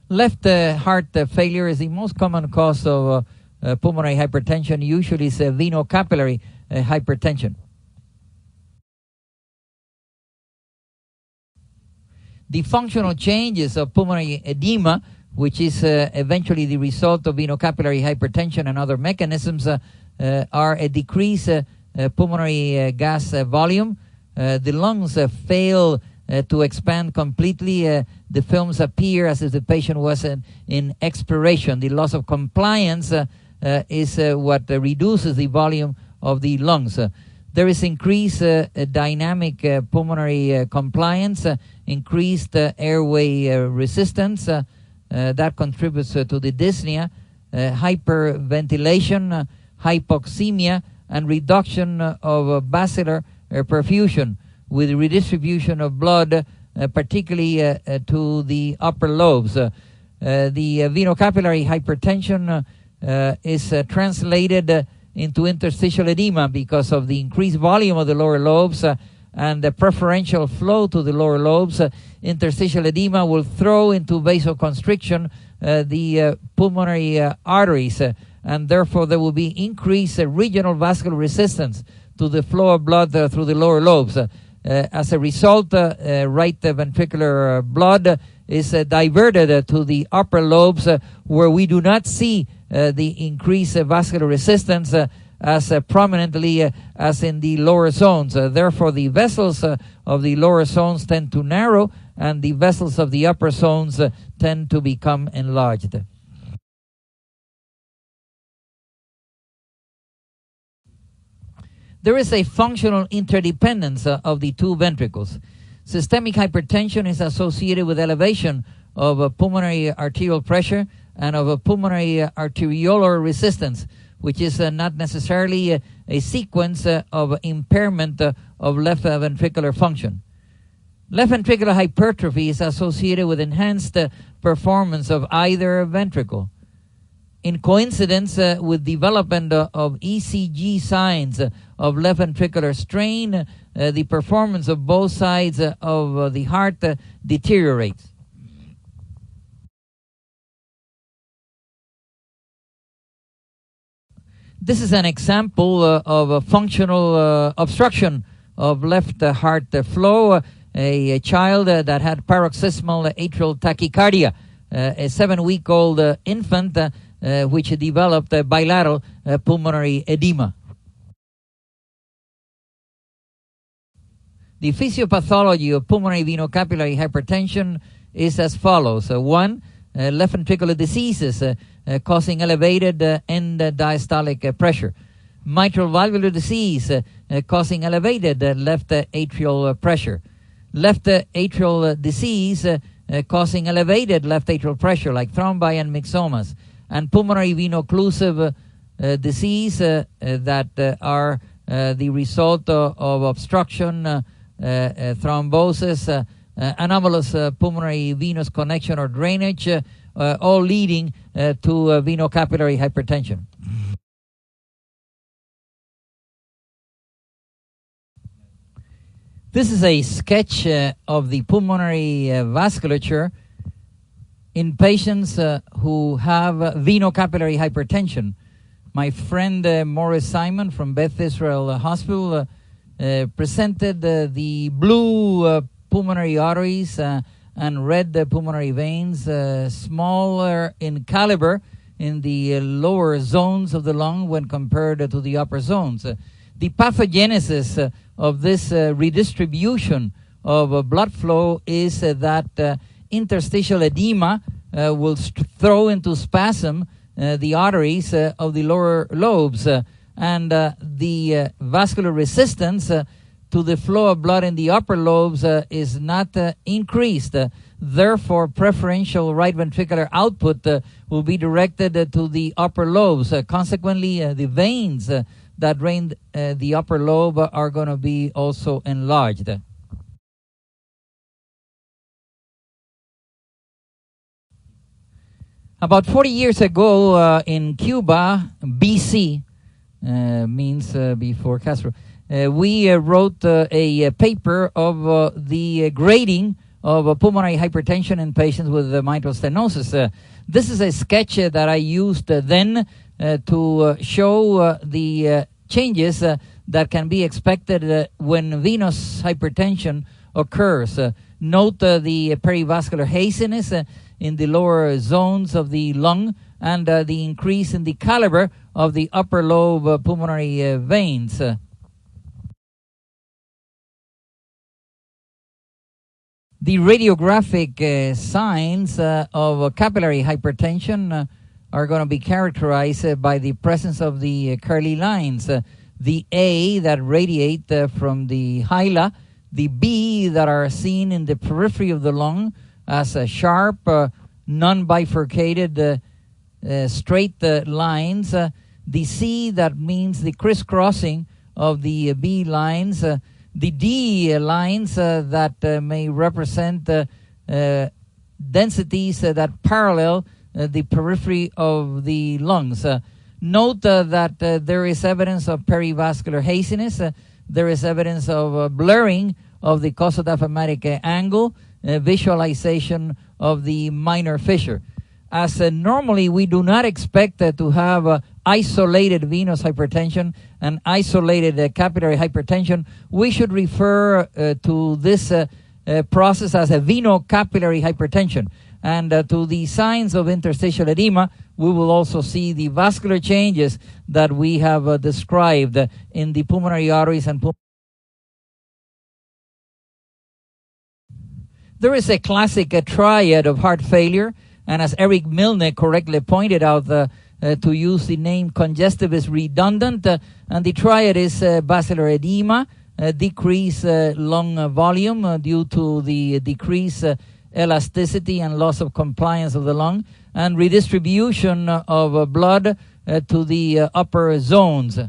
Left heart failure is the most common cause of pulmonary hypertension. Usually it's venocapillary hypertension. The functional changes of pulmonary edema, which is eventually the result of venocapillary hypertension and other mechanisms, are a decreased pulmonary gas volume. The lungs fail to expand completely. The films appear as if the patient was in expiration. The loss of compliance is what reduces the volume of the lungs. There is increased dynamic pulmonary compliance, increased airway resistance that contributes to the dyspnea, hyperventilation, hypoxemia, and reduction of vascular perfusion with redistribution of blood, particularly to the upper lobes. The venocapillary hypertension is translated into interstitial edema because of the increased volume of the lower lobes and the preferential flow to the lower lobes. Interstitial edema will throw into vasoconstriction the pulmonary arteries, and therefore there will be increased regional vascular resistance to the flow of blood through the lower lobes. As a result, right ventricular blood is diverted to the upper lobes where we do not see the increased vascular resistance as prominently as in the lower zones. Therefore, the vessels of the lower zones tend to narrow, and the vessels of the upper zones tend to become enlarged. There is a functional interdependence of the two ventricles. Systemic hypertension is associated with elevation of pulmonary arterial pressure and of pulmonary arteriolar resistance, which is not necessarily a sequence of impairment of left ventricular function. Left ventricular hypertrophy is associated with enhanced performance of either ventricle. In coincidence with development of ECG signs of left ventricular strain, the performance of both sides of the heart deteriorates. This is an example of a functional obstruction of left heart flow. A child that had paroxysmal atrial tachycardia, a 7-week-old infant which developed bilateral pulmonary edema. The physiopathology of pulmonary venocapillary hypertension is as follows. 1, left ventricular diseases causing elevated end diastolic pressure. Mitral valvular disease causing elevated left atrial pressure. Left atrial disease causing elevated left atrial pressure like thrombi and myxomas. And pulmonary veno-occlusive disease that are the result of obstruction, thrombosis, anomalous pulmonary venous connection or drainage, all leading to venocapillary hypertension. This is a sketch of the pulmonary vasculature in patients who have venocapillary hypertension. My friend Morris Simon from Beth Israel Hospital presented the blue pulmonary arteries and red pulmonary veins, smaller in caliber in the lower zones of the lung when compared to the upper zones. The pathogenesis of this redistribution of blood flow is that interstitial edema will throw into spasm the arteries of the lower lobes, and the vascular resistance to the flow of blood in the upper lobes is not increased. Therefore, preferential right ventricular output will be directed to the upper lobes. Consequently, the veins that drain the upper lobe are going to be also enlarged. About 40 years ago in Cuba, BC, means before Castro, we wrote a paper of the grading of pulmonary hypertension in patients with mitral stenosis. This is a sketch that I used then to show the changes that can be expected when venous hypertension occurs. Note the perivascular haziness in the lower zones of the lung and the increase in the caliber of the upper lobe pulmonary veins. The radiographic signs of capillary hypertension are going to be characterized by the presence of the curly lines. The A that radiate from the hyla, the B that are seen in the periphery of the lung as sharp, non-bifurcated, straight lines. The C that means the crisscrossing of the B lines. The D lines that may represent densities that parallel the periphery of the lungs. Note that there is evidence of perivascular haziness. There is evidence of blurring of the cosodiaphragmatic angle, visualization of the minor fissure. As normally we do not expect to have isolated venous hypertension and isolated capillary hypertension, we should refer to this process as a venocapillary hypertension. And to the signs of interstitial edema, we will also see the vascular changes that we have described in the pulmonary arteries and There is a classic triad of heart failure, and as Eric Milne correctly pointed out, to use the name congestive is redundant, and the triad is basilar edema, decreased lung volume due to the decreased elasticity and loss of compliance of the lung, and redistribution of blood to the upper zones.